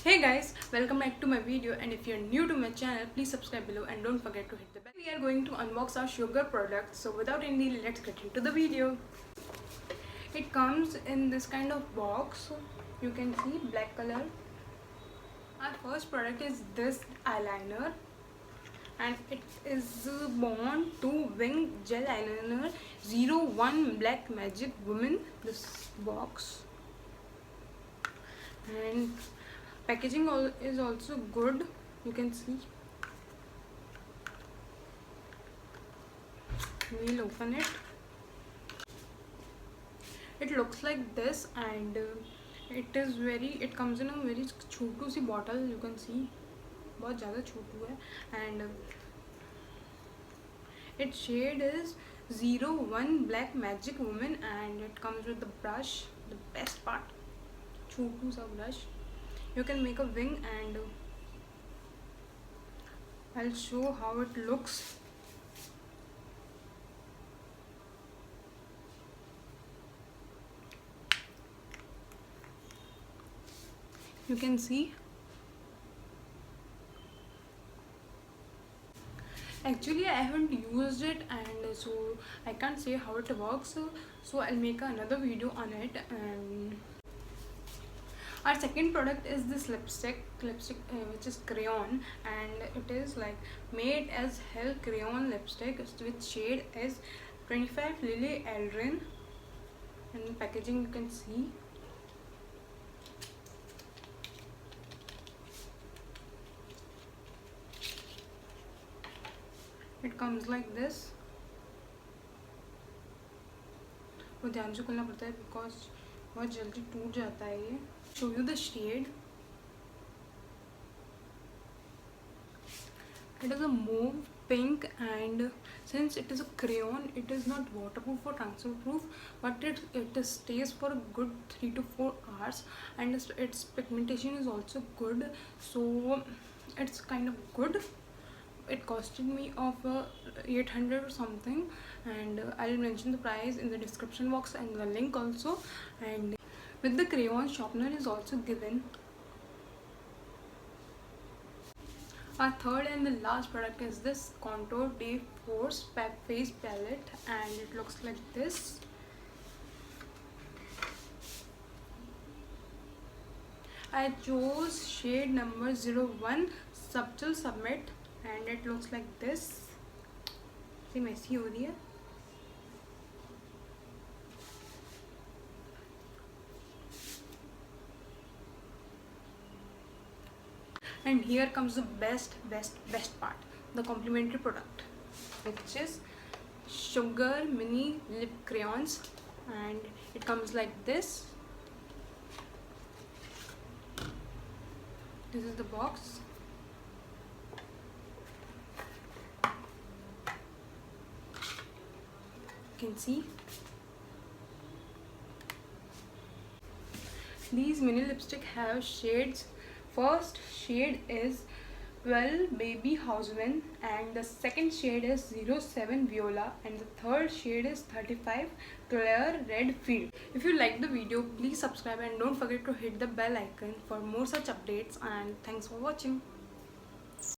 Hey guys, welcome back to my video, and if you're new to my channel, please subscribe below and don't forget to hit the bell. We are going to unbox our sugar products, so without any delay, let's get into the video. It comes in this kind of box. You can see black color. Our first product is this eyeliner, and it is Bond 2 Wing Gel Eyeliner 01 Black Magic Woman. This box, and packaging is also good. You can see. We'll open it. It looks like this, and it comes in a very Chhotu C bottle. You can see बहुत ज़्यादा छोटू है, and its shade is 01 Black Magic Woman, and it comes with the brush. The best part, छोटू सा brush. You can make a wing, and I'll show how it looks. You can see. Actually, I haven't used it, and so I can't say how it works. So I'll make another video on it. And our second product is this lipstick which is crayon, and it is like made as hell crayon lipstick, which shade is 25 Lily Aldrin, and packaging you can see. It comes like this. वो ध्यान से खोलना पड़ता है because बहुत जल्दी टूट जाता है ये. Show you the shade. It is a mauve pink, and since it is a crayon, it is not waterproof or transfer proof, but it stays for a good 3 to 4 hours, and its pigmentation is also good, so it's kind of good. It costed me of 800 or something, and I'll mention the price in the description box and the link also. And with the crayon, sharpener is also given. Our third and the last product is this Contour Day Force Face Palette, and it looks like this. I chose shade number 01 Subtle Submit, and it looks like this. See, messy हो रही है. And here comes the best part, the complementary product, which is Sugar Mini Lip Crayons, and it comes like this. This is the box. You can see. These mini lipstick have shades. First shade is 12 Baby Houseman, and the second shade is 07 Viola, and the third shade is 35 Clear Red Field. If you like the video, please subscribe and don't forget to hit the bell icon for more such updates, and thanks for watching.